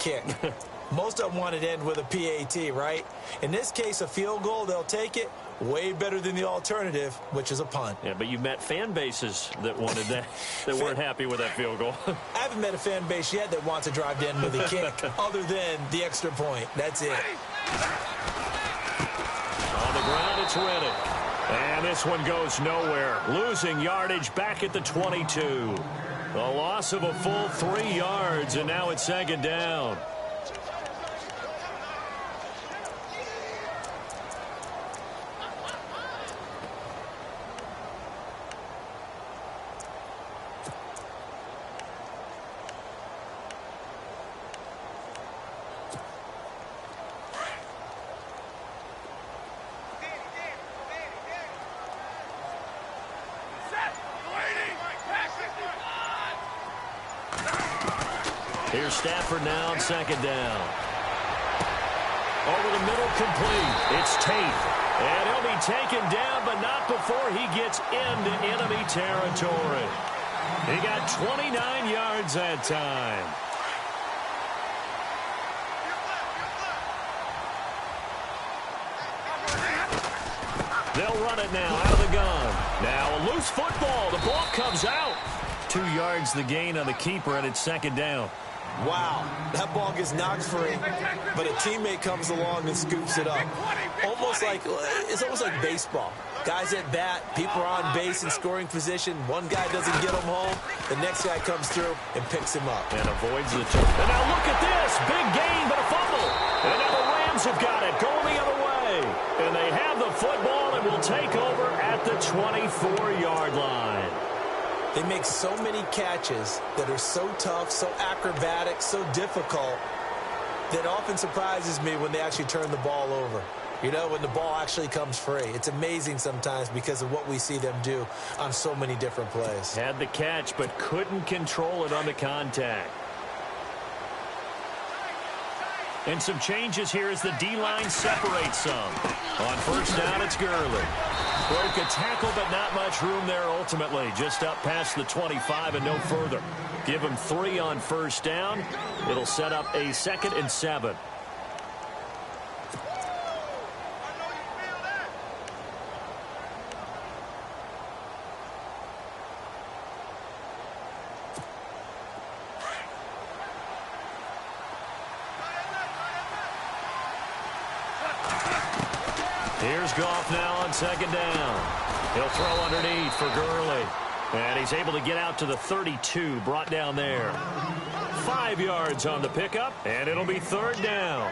kick. Most of them want it to end with a PAT, right? In this case, a field goal, they'll take it. Way better than the alternative, which is a punt. Yeah, but you met fan bases that wanted that, that weren't happy with that field goal. I haven't met a fan base yet that wants to drive to end with a kick other than the extra point. That's it. On the ground, it's Reddick. And this one goes nowhere. Losing yardage back at the 22. A loss of a full 3 yards, and now it's second down. Here's Stafford now on second down. Over the middle, complete. It's Tate. And he'll be taken down, but not before he gets into enemy territory. He got 29 yards that time. They'll run it now out of the gun. Now a loose football. The ball comes out. 2 yards the gain on the keeper, and it's second down. Wow, that ball gets knocked free, but a teammate comes along and scoops it up. It's almost like baseball. Guys at bat, people are on base in scoring position. One guy doesn't get him home. The next guy comes through and picks him up. And avoids the turn. And now look at this. Big gain, but a fumble. And now the Rams have got it, going the other way. And they have the football and will take over at the 24-yard line. They make so many catches that are so tough, so acrobatic, so difficult, that often surprises me when they actually turn the ball over. You know, when the ball actually comes free. It's amazing sometimes because of what we see them do on so many different plays. Had the catch, but couldn't control it on the contact. And some changes here as the D-line separates some. On first down, it's Gurley. Broke a tackle, but not much room there ultimately. Just up past the 25 and no further. Give him 3 on first down. It'll set up a 2nd and 7. Here's Goff now on second down. He'll throw underneath for Gurley. And he's able to get out to the 32, brought down there. 5 yards on the pickup, and it'll be third down.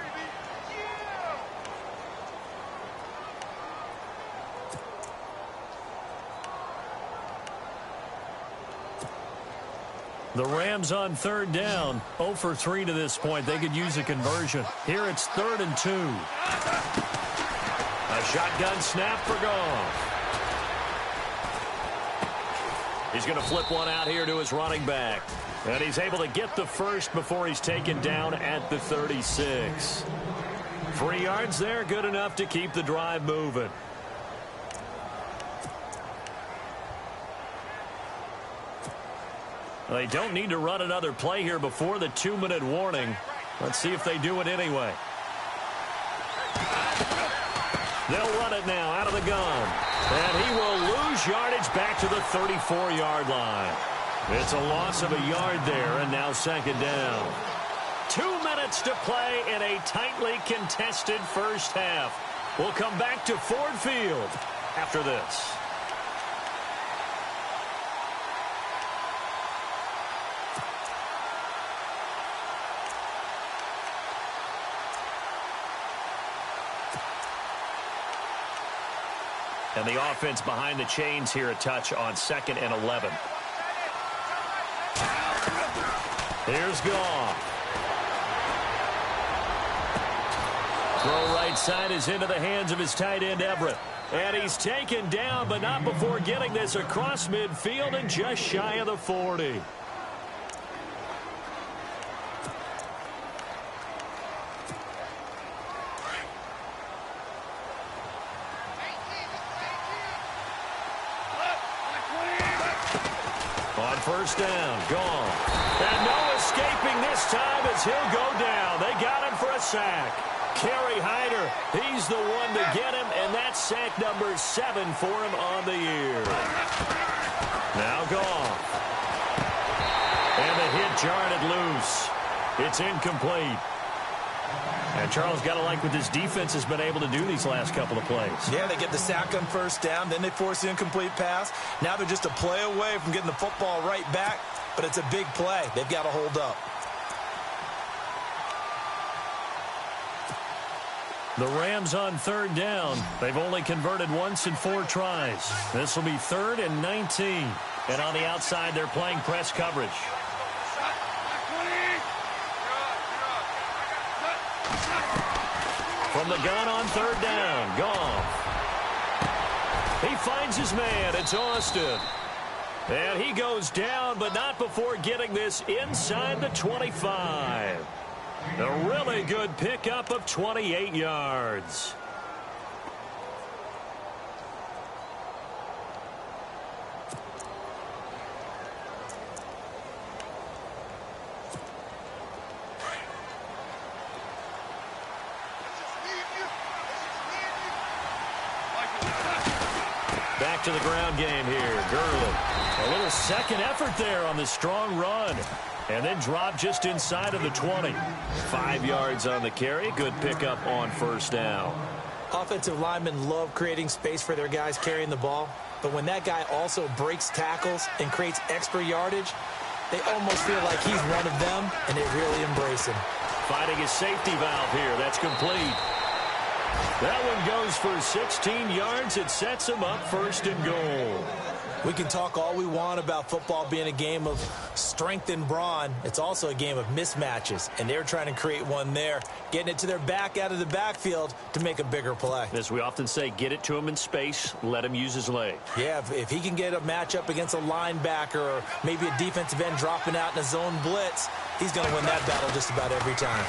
The Rams on third down, 0 for 3 to this point. They could use a conversion. Here it's 3rd and 2. A shotgun snap for Goff. He's going to flip one out here to his running back. And he's able to get the first before he's taken down at the 36. 3 yards there, good enough to keep the drive moving. They don't need to run another play here before the 2-minute warning. Let's see if they do it anyway. They'll run it now out of the gun. And he will lose yardage back to the 34-yard line. It's a loss of a yard there, and now second down. 2 minutes to play in a tightly contested first half. We'll come back to Ford Field after this. And the offense behind the chains here a touch on 2nd and 11. Here's Goff. Throw right side is into the hands of his tight end Everett. And he's taken down, but not before getting this across midfield and just shy of the 40. First down, gone. And no escape escaping this time as he'll go down. They got him for a sack. Kerry Hyder, he's the one to get him, and that's sack number 7 for him on the year. Now Goff. And the hit jarred it loose. It's incomplete. And Charles, got to like what this defense has been able to do these last couple of plays. Yeah, they get the sack on first down, then they force the incomplete pass. Now they're just a play away from getting the football right back, but it's a big play. They've got to hold up. The Rams on third down. They've only converted once in 4 tries. This will be 3rd and 19. And on the outside, they're playing press coverage. From the gun on third down, Goff. He finds his man. It's Austin. And he goes down, but not before getting this inside the 25. A really good pickup of 28 yards. Back to the ground game here. Gurley. A little second effort there on the strong run. And then drop just inside of the 20. 5 yards on the carry. Good pickup on first down. Offensive linemen love creating space for their guys carrying the ball. But when that guy also breaks tackles and creates extra yardage, they almost feel like he's one of them, and they really embrace him. Finding his safety valve here. That's complete. That one goes for 16 yards. It sets him up 1st and goal. We can talk all we want about football being a game of strength and brawn. It's also a game of mismatches, and they're trying to create one there, getting it to their back out of the backfield to make a bigger play. As we often say, get it to him in space, let him use his leg. Yeah, if he can get a matchup against a linebacker or maybe a defensive end dropping out in a zone blitz, he's going to win that battle just about every time.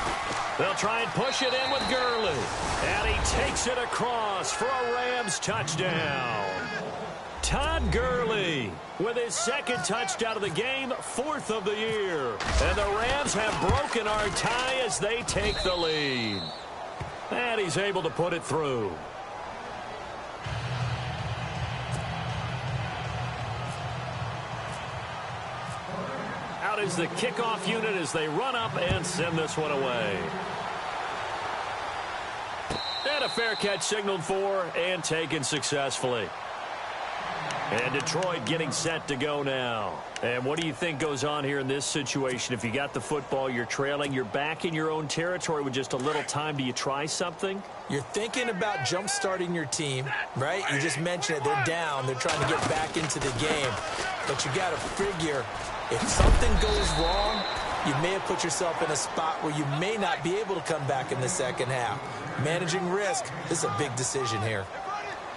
They'll try and push it in with Gurley. And he takes it across for a Rams touchdown. Todd Gurley with his 2nd touchdown of the game, 4th of the year. And the Rams have broken our tie as they take the lead. And he's able to put it through. Out is the kickoff unit as they run up and send this one away. And a fair catch signaled for and taken successfully. And Detroit getting set to go now. And what do you think goes on here in this situation? If you got the football, you're trailing, you're back in your own territory with just a little time. Do you try something? You're thinking about jump-starting your team, right? You just mentioned it. They're down. They're trying to get back into the game. But you got to figure, if something goes wrong, you may have put yourself in a spot where you may not be able to come back in the second half. Managing risk, this is a big decision here.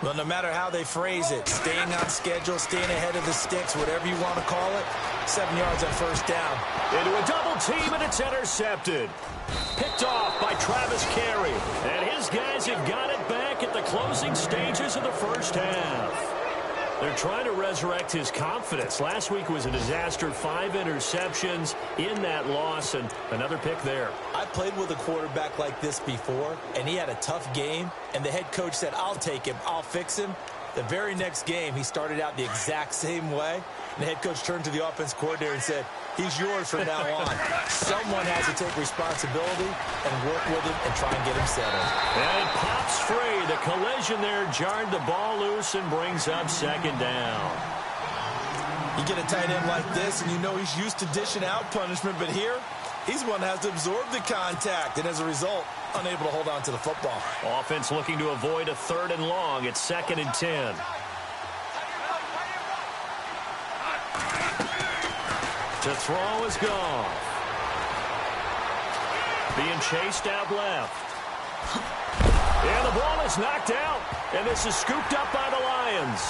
Well, no matter how they phrase it, staying on schedule, staying ahead of the sticks, whatever you want to call it, 7 yards on first down. Into a double team, and it's intercepted. Picked off by Travis Carey. And his guys have got it back at the closing stages of the first half. They're trying to resurrect his confidence. Last week was a disaster. 5 interceptions in that loss, and another pick there. I played with a quarterback like this before, and he had a tough game, and the head coach said, I'll take him, I'll fix him. The very next game, he started out the exact same way, and the head coach turned to the offense coordinator and said, he's yours from now on. Someone has to take responsibility and work with him and try and get him settled. And it pops free. The collision there jarred the ball loose and brings up 2nd down. You get a tight end like this, and you know he's used to dishing out punishment, but here, he's one that has to absorb the contact, and as a result, unable to hold on to the football. Offense looking to avoid a 3rd and long. It's 2nd and 10. To throw is gone. Being chased out left. And the ball is knocked out. And this is scooped up by the Lions.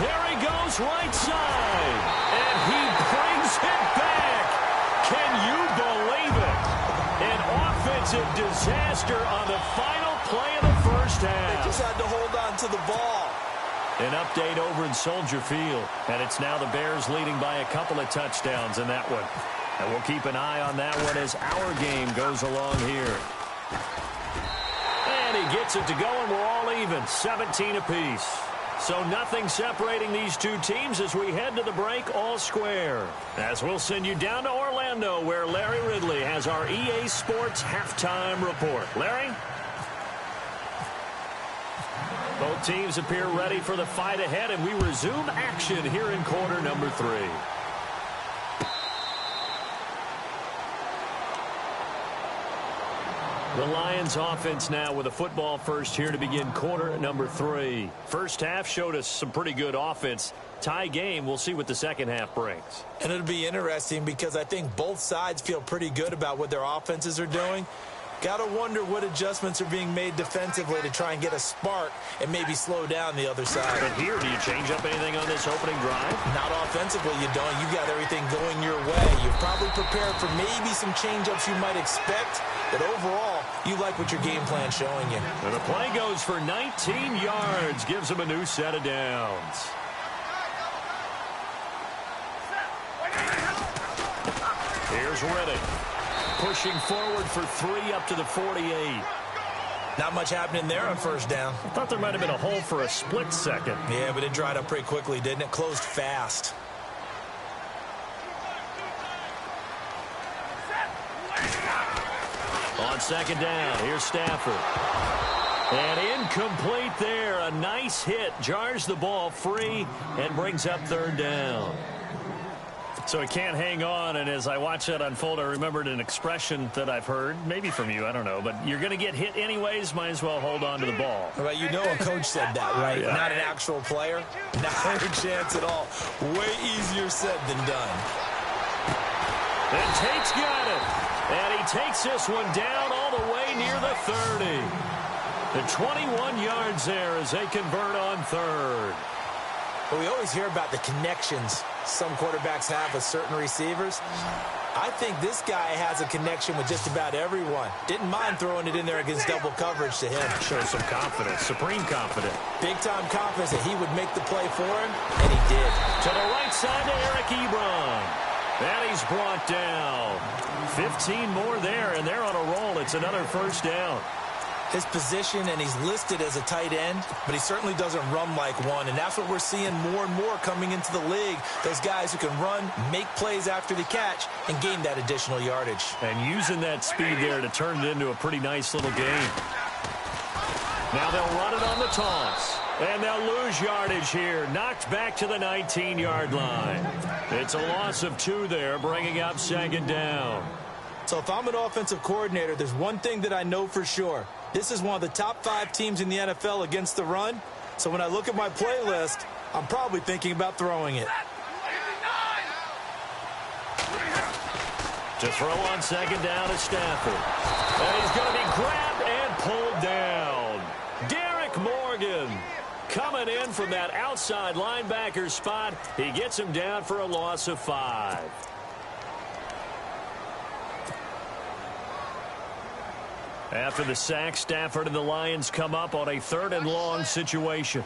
There he goes right side. And he brings it back. Can you believe it? An offensive disaster on the final play of the first half. They just had to hold on to the ball. An update over in Soldier Field, and it's now the Bears leading by a couple of touchdowns in that one. And we'll keep an eye on that one as our game goes along here. And he gets it to go, and we're all even, 17 apiece. So nothing separating these two teams as we head to the break all square. As we'll send you down to Orlando, where Larry Ridley has our EA Sports halftime report. Larry? Both teams appear ready for the fight ahead, and we resume action here in quarter number 3. The Lions offense now with a football first here to begin quarter number 3. First half showed us some pretty good offense. Tie game, we'll see what the second half brings. And it'll be interesting because I think both sides feel pretty good about what their offenses are doing. Got to wonder what adjustments are being made defensively to try and get a spark and maybe slow down the other side. But here, do you change up anything on this opening drive? Not offensively, you don't. You got everything going your way. You've probably prepared for maybe some change-ups you might expect, but overall, you like what your game plan's showing you. And the play goes for 19 yards, gives them a new set of downs. Here's Riddick. Pushing forward for 3 up to the 48. Not much happening there on first down. I thought there might have been a hole for a split second. Yeah, but it dried up pretty quickly, didn't it? Closed fast. On second down, here's Stafford. And incomplete there. A nice hit. Jars the ball free and brings up third down. So he can't hang on, and as I watch that unfold, I remembered an expression that I've heard, maybe from you, I don't know, but you're going to get hit anyways, might as well hold on to the ball. Well, you know a coach said that, right? Yeah. Not an actual player. Not a chance at all. Way easier said than done. And Tate's got it. And he takes this one down all the way near the 30. The 21 yards there as they convert on third. Well, we always hear about the connections some quarterbacks have with certain receivers. I think this guy has a connection with just about everyone. Didn't mind throwing it in there against double coverage to him. Shows some confidence, supreme confidence. Big-time confidence that he would make the play for him, and he did. To the right side to Eric Ebron. And he's brought down. 15 more there, and they're on a roll. It's another first down. His position, and he's listed as a tight end, but he certainly doesn't run like one, and that's what we're seeing more and more coming into the league. Those guys who can run, make plays after the catch, and gain that additional yardage. And using that speed there to turn it into a pretty nice little game. Now they'll run it on the toss, and they'll lose yardage here. Knocked back to the 19-yard line. It's a loss of 2 there, bringing up second down. So if I'm an offensive coordinator, there's one thing that I know for sure. This is one of the top 5 teams in the NFL against the run. So when I look at my playlist, I'm probably thinking about throwing it. To throw on second down is Stafford. And he's going to be grabbed and pulled down. Derek Morgan coming in from that outside linebacker spot. He gets him down for a loss of 5. After the sack, Stafford and the Lions come up on a 3rd and long situation.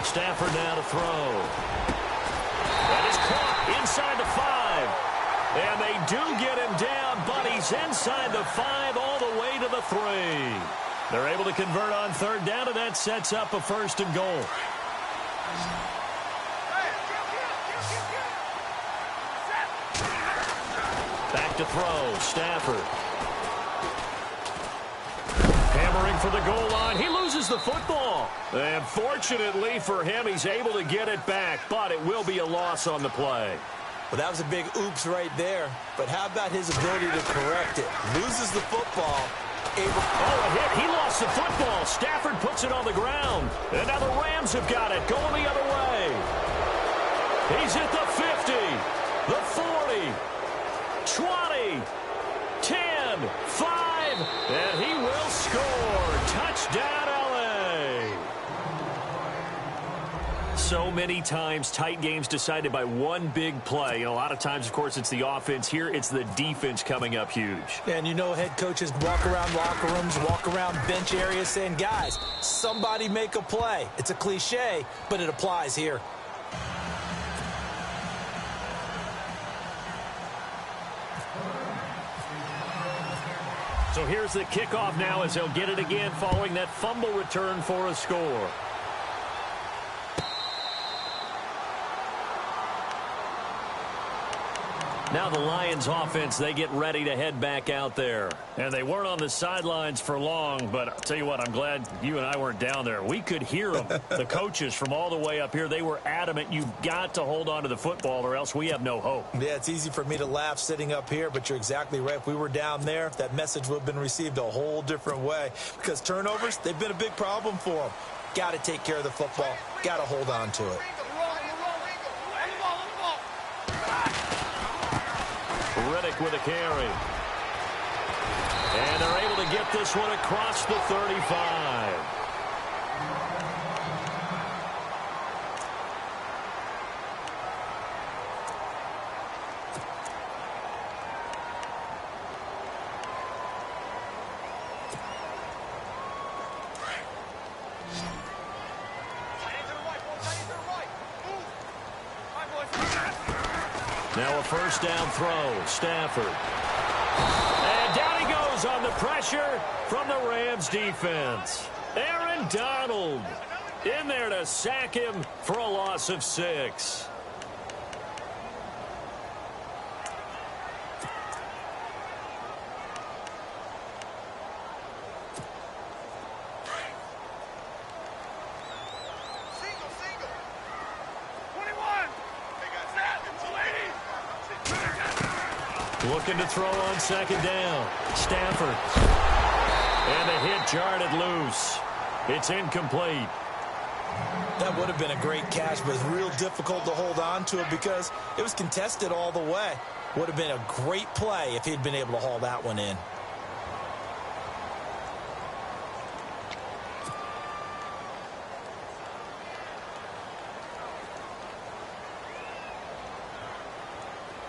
Stafford now to throw. That is caught inside the 5. And they do get him down, but he's inside the 5 all the way to the 3. They're able to convert on 3rd down, and that sets up a 1st and goal. Back to throw, Stafford. Hammering for the goal line. He loses the football. And fortunately for him, he's able to get it back, but it will be a loss on the play. Well, that was a big oops right there. But how about his ability to correct it? Loses the football. Oh, a hit. He lost the football. Stafford puts it on the ground. And now the Rams have got it, going the other way. He's at the 50, the 40. 20, 10, 5, and he will score. Touchdown, L.A. So many times, tight games decided by one big play. A lot of times, of course, it's the offense. Here, it's the defense coming up huge. And you know head coaches walk around locker rooms, walk around bench areas saying, guys, somebody make a play. It's a cliche, but it applies here. So here's the kickoff now as they'll get it again following that fumble return for a score. Now the Lions offense, they get ready to head back out there. And they weren't on the sidelines for long, but I'll tell you what, I'm glad you and I weren't down there. We could hear them, the coaches from all the way up here. They were adamant, you've got to hold on to the football or else we have no hope. Yeah, it's easy for me to laugh sitting up here, but you're exactly right. If we were down there, that message would have been received a whole different way. Because turnovers, they've been a big problem for them. Got to take care of the football. Got to hold on to it. Riddick with a carry. And they're able to get this one across the 35. Now a first down throw. Stafford. And down he goes on the pressure from the Rams defense. Aaron Donald in there to sack him for a loss of 6. Looking to throw on second down. Stafford. And the hit jarred it loose. It's incomplete. That would have been a great catch, but it's real difficult to hold on to it because it was contested all the way. Would have been a great play if he'd been able to haul that one in.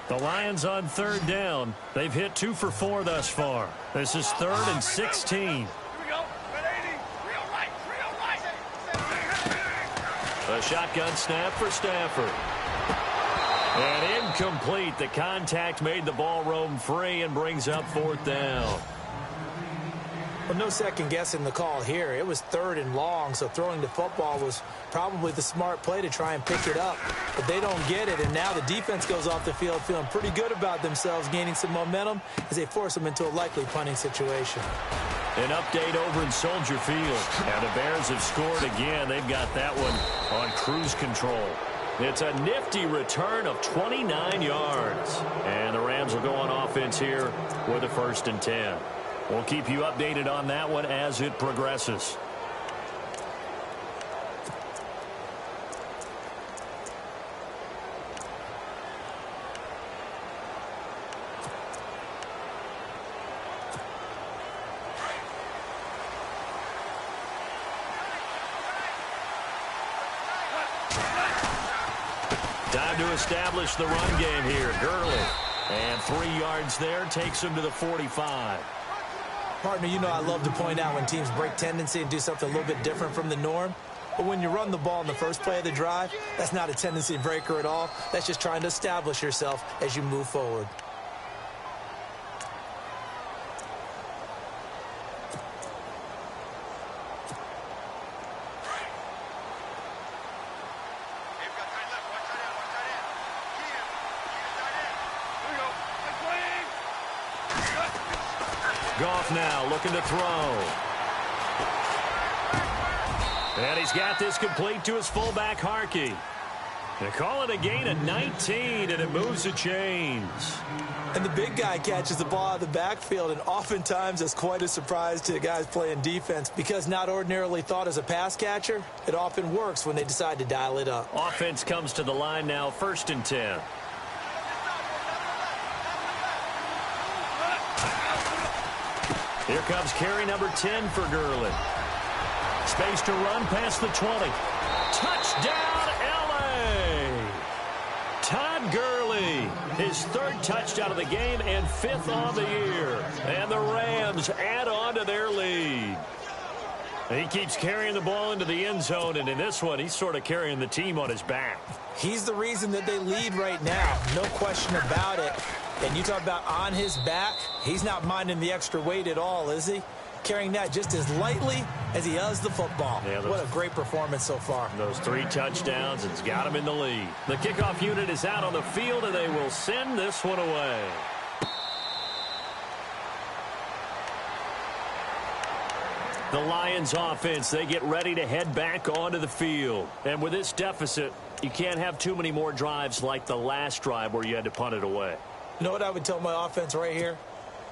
The Lions on third down. They've hit 2 for 4 thus far. This is 3rd and 16. Here we go. Real right. A shotgun snap for Stafford. And incomplete. The contact made the ball roam free and brings up 4th down. Well, no second guessing the call here. It was 3rd and long, so throwing the football was probably the smart play to try and pick it up. But they don't get it, and now the defense goes off the field feeling pretty good about themselves, gaining some momentum as they force them into a likely punting situation. An update over in Soldier Field. Now the Bears have scored again. They've got that one on cruise control. It's a nifty return of 29 yards. And the Rams will go on offense here with a 1st and 10. We'll keep you updated on that one as it progresses. Time to establish the run game here. Gurley. And 3 yards there takes him to the 45. Partner, you know I love to point out when teams break tendency and do something a little bit different from the norm. But when you run the ball in the first play of the drive, that's not a tendency breaker at all. That's just trying to establish yourself as you move forward. Goff now looking to throw. And he's got this complete to his fullback, Harkey. They call it a gain of 19, and it moves the chains. And the big guy catches the ball out of the backfield, and oftentimes it's quite a surprise to the guys playing defense because not ordinarily thought as a pass catcher, it often works when they decide to dial it up. Offense comes to the line now, 1st and 10. Here comes carry number 10 for Gurley. Space to run past the 20. Touchdown, Todd Gurley, his third touchdown of the game and fifth on the year. And the Rams add on to their lead. He keeps carrying the ball into the end zone, and in this one, he's sort of carrying the team on his back. He's the reason that they lead right now. No question about it. And you talk about on his back, he's not minding the extra weight at all, is he? Carrying that just as lightly as he does the football. Yeah, what a great performance so far. Those 3 touchdowns, it's got him in the lead. The kickoff unit is out on the field, and they will send this one away. The Lions offense, they get ready to head back onto the field. And with this deficit, you can't have too many more drives like the last drive where you had to punt it away. You know what I would tell my offense right here?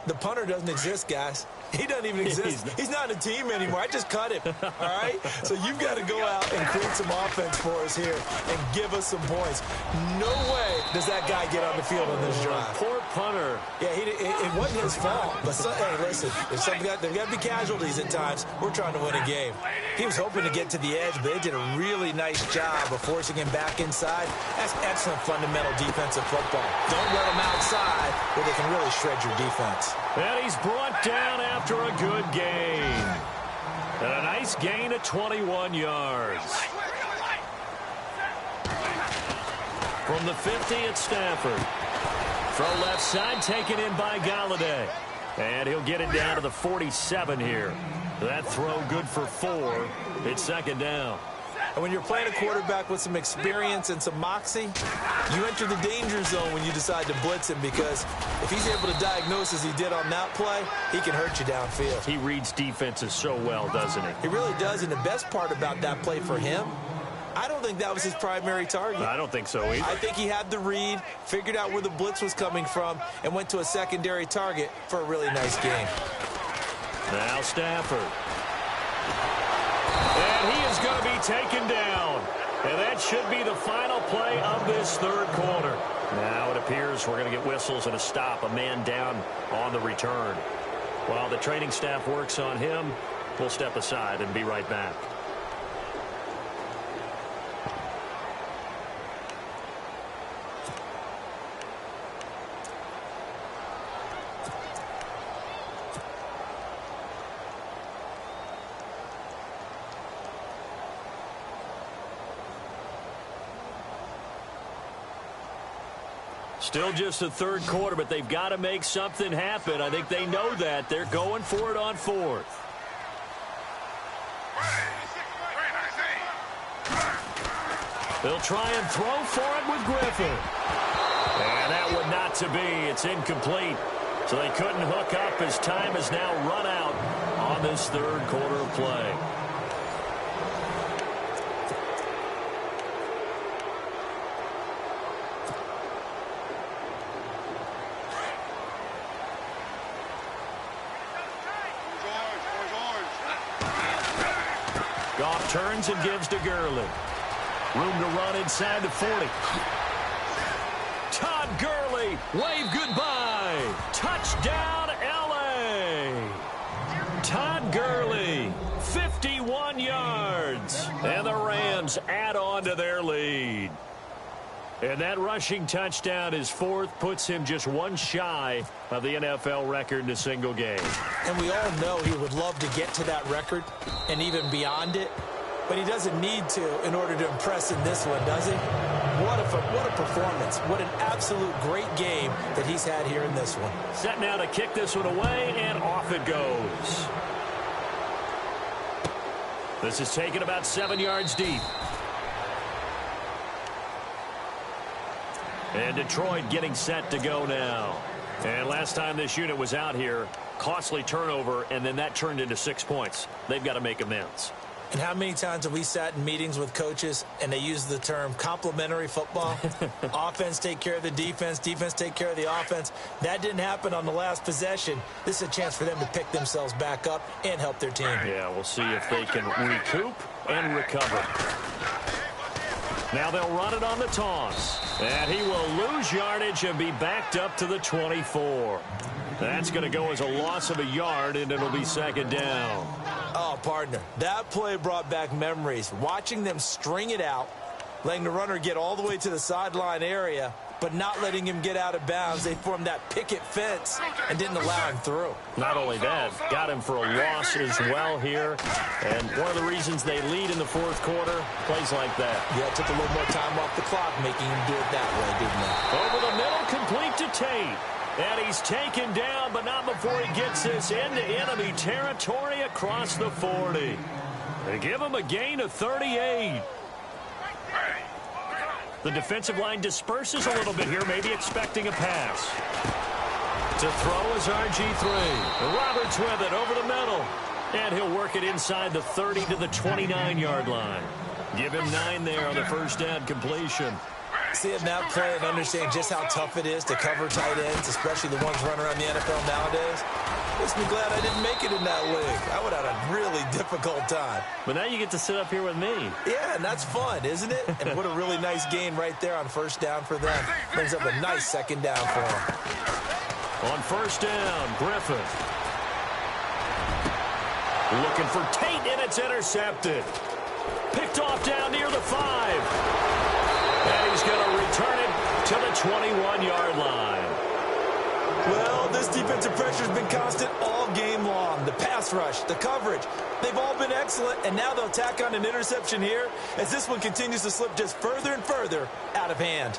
The punter doesn't exist, guys. He doesn't even exist. He's not a team anymore. I just cut him, all right? So you've got to go out and create some offense for us here and give us some points. No way does that guy get on the field on this drive. Poor punter. Yeah, it wasn't his fault. But, hey, listen, there's got to be casualties at times. We're trying to win a game. He was hoping to get to the edge, but they did a really nice job of forcing him back inside. That's excellent fundamental defensive football. Don't let him outside where they can really shred your defense. And he's brought down after a good gain. And a nice gain of 21 yards. From the 50 at Stafford. From left side, taken in by Galladay. And he'll get it down to the 47 here. That throw good for 4. It's second down. And when you're playing a quarterback with some experience and some moxie, you enter the danger zone when you decide to blitz him, because if he's able to diagnose as he did on that play, he can hurt you downfield. He reads defenses so well, doesn't he? He really does, and the best part about that play for him, I don't think that was his primary target. I don't think so either. I think he had the read, figured out where the blitz was coming from, and went to a secondary target for a really nice game. Now Stafford. And he is going to be taken down. And that should be the final play of this third quarter. Now it appears we're going to get whistles and a stop. A man down on the return. While the training staff works on him, we'll step aside and be right back. Still just the third quarter, but they've got to make something happen. I think they know that. They're going for it on fourth. They'll try and throw for it with Griffin. And that one not to be. It's incomplete. So they couldn't hook up as time has now run out on this third quarter of play. Goff turns and gives to Gurley. Room to run inside the 40. Todd Gurley, wave goodbye. Touchdown, L.A. Todd Gurley, 51 yards. And the Rams add on to their lead. And that rushing touchdown, his fourth, puts him just one shy of the NFL record in a single game. And we all know he would love to get to that record and even beyond it, but he doesn't need to in order to impress in this one, does he? What a performance. What an absolute great game that he's had here in this one. Set now to kick this one away, and off it goes. This is taken about 7 yards deep. And Detroit getting set to go now. And last time this unit was out here, costly turnover, and then that turned into 6 points. They've got to make amends. And how many times have we sat in meetings with coaches and they use the term complementary football? Offense take care of the defense, defense take care of the offense. That didn't happen on the last possession. This is a chance for them to pick themselves back up and help their team. Yeah, we'll see if they can recoup and recover. Now they'll run it on the toss. And he will lose yardage and be backed up to the 24. That's going to go as a loss of a yard, and it'll be second down. Oh, partner, that play brought back memories. Watching them string it out letting the runner get all the way to the sideline area, but not letting him get out of bounds. They formed that picket fence and didn't allow him through. Not only that, got him for a loss as well here. And one of the reasons they lead in the fourth quarter, plays like that. Yeah, it took a little more time off the clock, making him do it that way, didn't it? Over the middle, complete to Tate. And he's taken down, but not before he gets this into enemy territory across the 40. They give him a gain of 38. The defensive line disperses a little bit here, maybe expecting a pass. To throw is RG3. Roberts with it over the middle. And he'll work it inside the 30 to the 29-yard line. Give him 9 there on the first down completion. See it now play and understand just how tough it is to cover tight ends, especially the ones running around the NFL nowadays. Makes me glad I didn't make it in that league. I would have had a really difficult time. But now you get to sit up here with me. Yeah, and that's fun, isn't it? And what a really nice gain right there on first down for them. Brings up a nice second down for them. On first down, Griffin. Looking for Tate, and it's intercepted. Picked off down near the 5. And he's going to return it to the 21-yard line. Well, this defensive pressure has been constant all game long. The pass rush, the coverage, they've all been excellent, and now they'll tack on an interception here as this one continues to slip just further and further out of hand.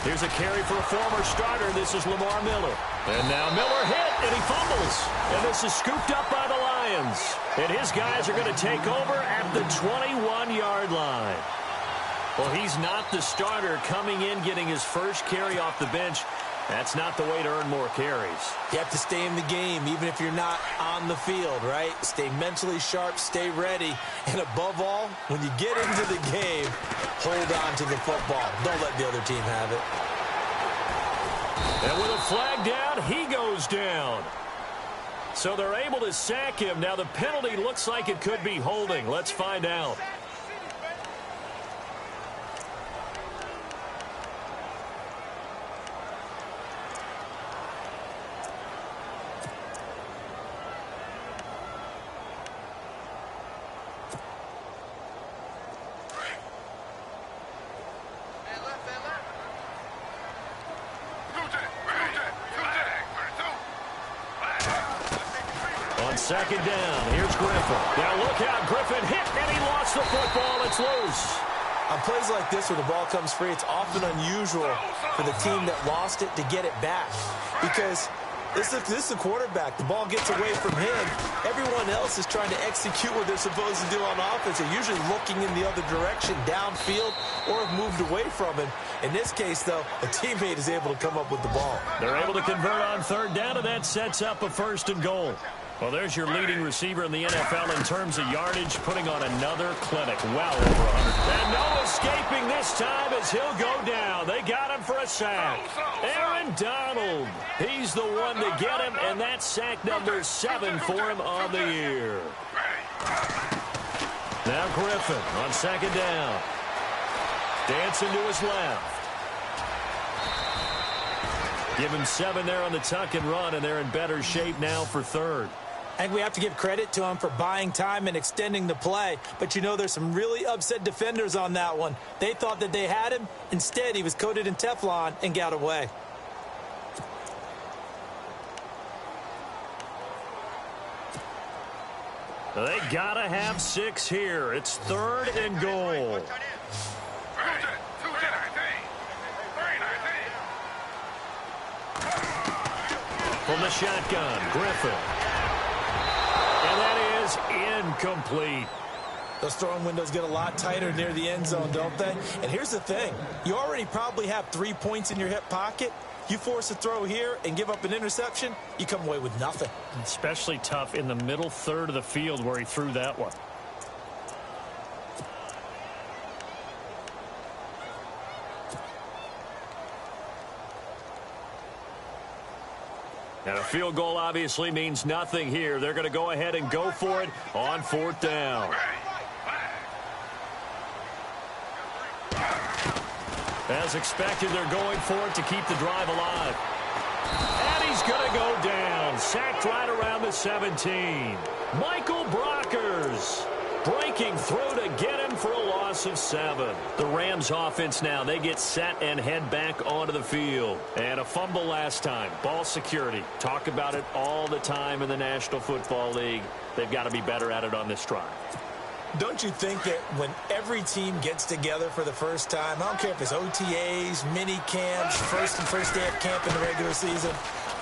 Here's a carry for a former starter. This is Lamar Miller. And now Miller hit, and he fumbles. And this is scooped up by the Lions. And his guys are going to take over at the 21-yard line. Well, he's not the starter coming in, getting his first carry off the bench. That's not the way to earn more carries. You have to stay in the game, even if you're not on the field, right? Stay mentally sharp, stay ready. And above all, when you get into the game, hold on to the football. Don't let the other team have it. And with a flag down, he goes down. So they're able to sack him. Now the penalty looks like it could be holding. Let's find out. Second down. Here's Griffin. Now look out. Griffin hit, and he lost the football. It's loose. On plays like this where the ball comes free, it's often unusual for the team that lost it to get it back. Because this is the quarterback. The ball gets away from him. Everyone else is trying to execute what they're supposed to do on offense. They're usually looking in the other direction, downfield, or have moved away from him. In this case, though, a teammate is able to come up with the ball. They're able to convert on third down, and that sets up a first and goal. Well, there's your leading receiver in the NFL in terms of yardage, putting on another clinic. Well over 100. And no escaping this time as he'll go down. They got him for a sack. Aaron Donald. He's the one to get him, and that's sack number 7 for him on the year. Now Griffin on second down. Dancing to his left. Give him 7 there on the tuck and run, and they're in better shape now for third. I think we have to give credit to him for buying time and extending the play. But, you know, there's some really upset defenders on that one. They thought that they had him. Instead, he was coated in Teflon and got away. They got to have 6 here. It's third and goal. From the shotgun, Griffin. And that is incomplete. Those throwing windows get a lot tighter near the end zone, don't they? And here's the thing. You already probably have 3 points in your hip pocket. You force a throw here and give up an interception, you come away with nothing. Especially tough in the middle third of the field where he threw that one. And a field goal obviously means nothing here. They're going to go ahead and go for it on 4th down. As expected, they're going for it to keep the drive alive. And he's going to go down. Sacked right around the 17. Michael Brockers breaking through to get him for a loss of 7. The Rams offense now, they get set and head back onto the field. And a fumble last time. Ball security. Talk about it all the time in the National Football League. They've got to be better at it on this drive. Don't you think that when every team gets together for the first time, I don't care if it's OTAs, mini camps, first day of camp in the regular season,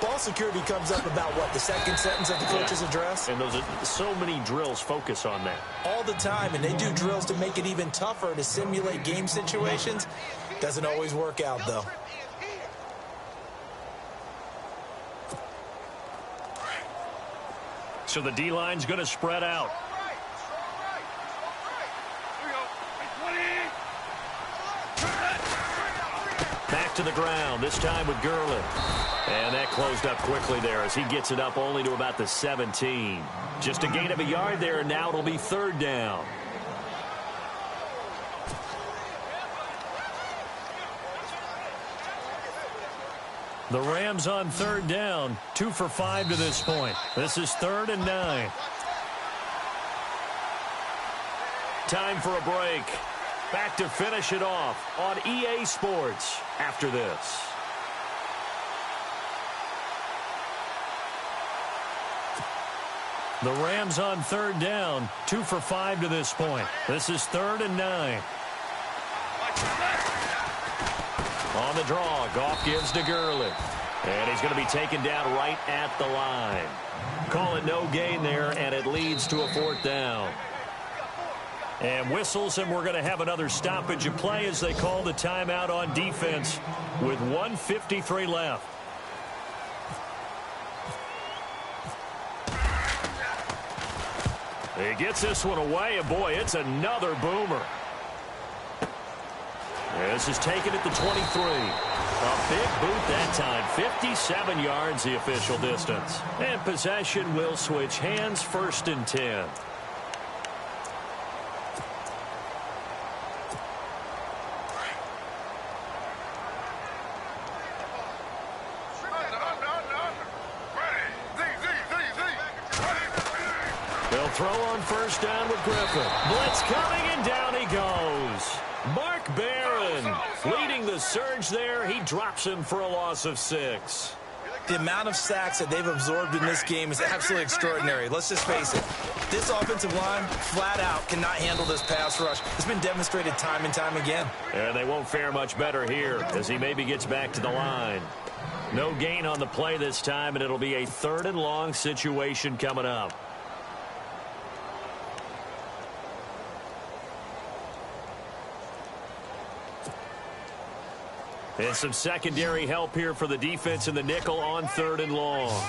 ball security comes up about, what, the second sentence of the coach's address? And those are so many drills focus on that. All the time, and they do drills to make it even tougher to simulate game situations. Doesn't always work out, though. So the D-line's going to spread out. Back to the ground, this time with Gurley. And that closed up quickly there as he gets it up only to about the 17. Just a gain of a yard there, and now it'll be 3rd down. The Rams on 3rd down, 2 for 5 to this point. This is 3rd and 9. Time for a break. Back to finish it off on EA Sports after this. The Rams on 3rd down, 2 for 5 to this point. This is 3rd and 9. On the draw, Goff gives to Gurley. And he's going to be taken down right at the line. Call it no gain there, and it leads to a 4th down. And whistles, and we're going to have another stoppage of play as they call the timeout on defense with 1:53 left. He gets this one away, and boy, it's another boomer. This is taken at the 23. A big boot that time, 57 yards the official distance. And possession will switch hands, 1st and 10. They'll throw on 1st down with Griffin. Blitz coming, and down he goes. Mark Barron leading the surge there. He drops him for a loss of 6. The amount of sacks that they've absorbed in this game is absolutely extraordinary. Let's just face it. This offensive line, flat out, cannot handle this pass rush. It's been demonstrated time and time again. And they won't fare much better here as he maybe gets back to the line. No gain on the play this time, and it'll be a 3rd and long situation coming up. And some secondary help here for the defense in the nickel on 3rd and long.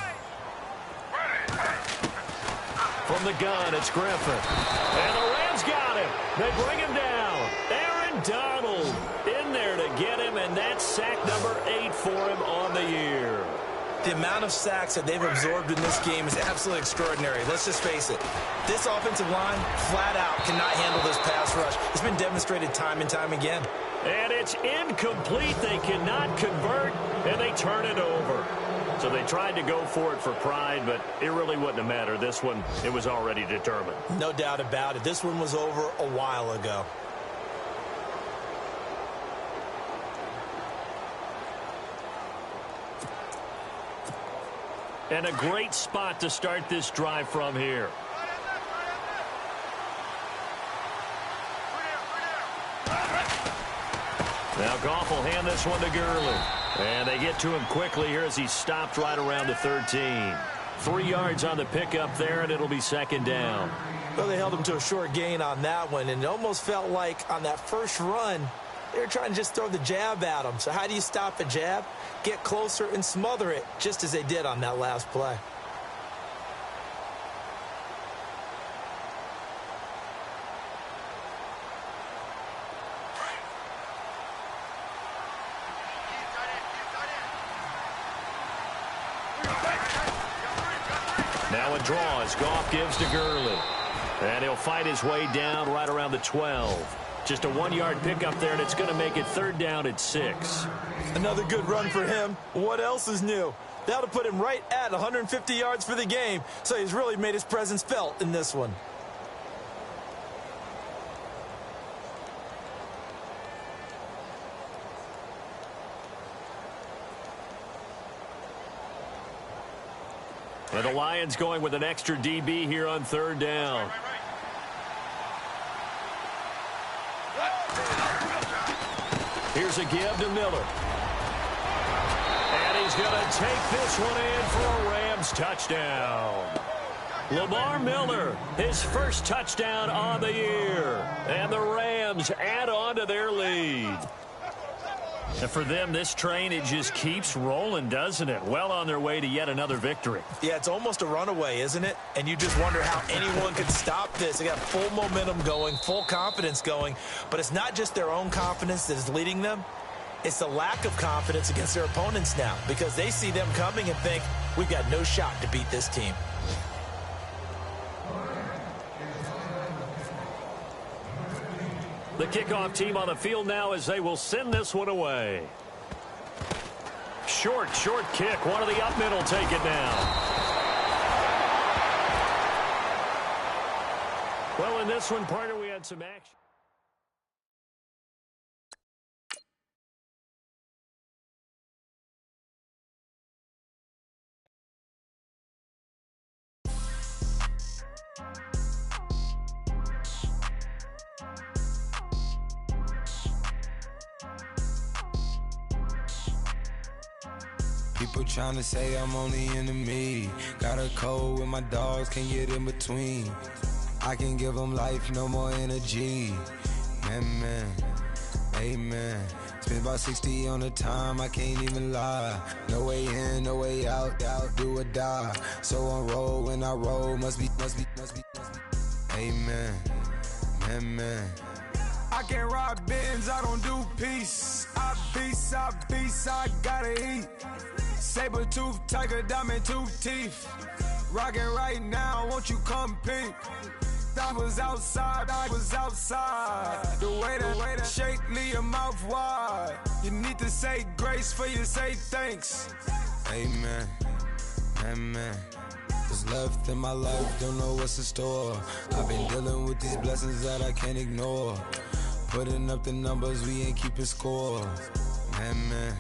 From the gun, it's Griffin. And the Rams got him. They bring him down. Aaron Donald in there to get him, and that's sack number 8 for him on the year. The amount of sacks that they've absorbed in this game is absolutely extraordinary. Let's just face it. This offensive line, flat out, cannot handle this pass rush. It's been demonstrated time and time again. And it's incomplete. They cannot convert, and they turn it over. So they tried to go for it for pride, but it really wouldn't have mattered. This one, it was already determined. No doubt about it. This one was over a while ago. And a great spot to start this drive from here. Now Goff will hand this one to Gurley. And they get to him quickly here as he's stopped right around the 13. 3 yards on the pickup there, and it'll be 2nd down. Well, they held him to a short gain on that one, and it almost felt like on that first run, they were trying to just throw the jab at him. So how do you stop a jab? Get closer and smother it, just as they did on that last play. a draw as Goff gives to Gurley. And he'll fight his way down right around the 12. Just a 1-yard pickup there, and it's going to make it 3rd down at 6. Another good run for him. What else is new? That'll put him right at 150 yards for the game, so he's really made his presence felt in this one. And the Lions going with an extra DB here on 3rd down. Here's a give to Miller. And he's going to take this one in for a Rams touchdown. Lamar Miller, his first touchdown on the year. And the Rams add on to their lead. And for them, this train, it just keeps rolling, doesn't it? Well on their way to yet another victory. Yeah, it's almost a runaway, isn't it? And you just wonder how anyone could stop this. They got full momentum going, full confidence going. But it's not just their own confidence that is leading them. It's the lack of confidence against their opponents now, because they see them coming and think, we've got no shot to beat this team. The kickoff team on the field now as they will send this one away. Short kick. One of the up middle take it now. Well, in this one, partner, we had some action. People tryna say I'm only enemy. Got a code with my dogs, can't get in between. I can give them life, no more energy. Man, amen. Spent about 60 on the time, I can't even lie. No way in, no way out, do or die. So on roll when I roll, must be. Amen, man. I can't ride Benz, I don't do peace. I beast, I gotta eat. Saber tooth, tiger, diamond tooth teeth. Rockin' right now, won't you come peep? I was outside. The way that shake, leave your mouth wide. You need to say grace for you say thanks. Amen. What's left in my life, don't know what's in store. I've been dealing with these blessings that I can't ignore. Putting up the numbers, we ain't keeping score. Amen.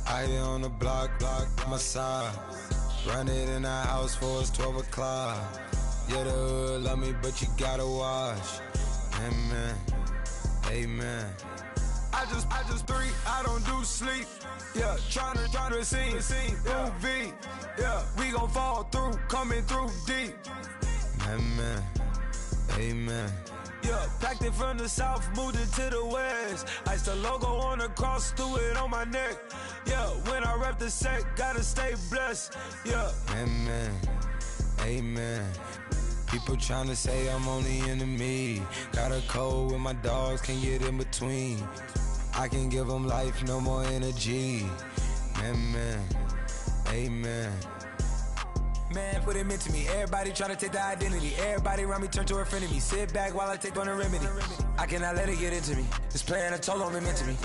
I here on the block, my side. Run it in the house for it's 12 o'clock. Yeah, the hood love me, but you gotta watch. Amen. I just three, I don't do sleep. Yeah, tryna see, UV. Yeah, we gon' fall through, coming through deep. Amen. Yeah, packed it from the south, moved it to the west. Iced the logo on the cross, threw it on my neck. Yeah, when I rep the set, gotta stay blessed. Yeah. Amen. People tryna say I'm only enemy. Got a code with my dogs, can't get in between. I can give them life, no more energy. Amen. Man, put it into me. Everybody tryna take the identity. Everybody around me turn to a friend of me. Sit back while I take on the remedy. I cannot let it get into me. This plan a toll on me meant to me.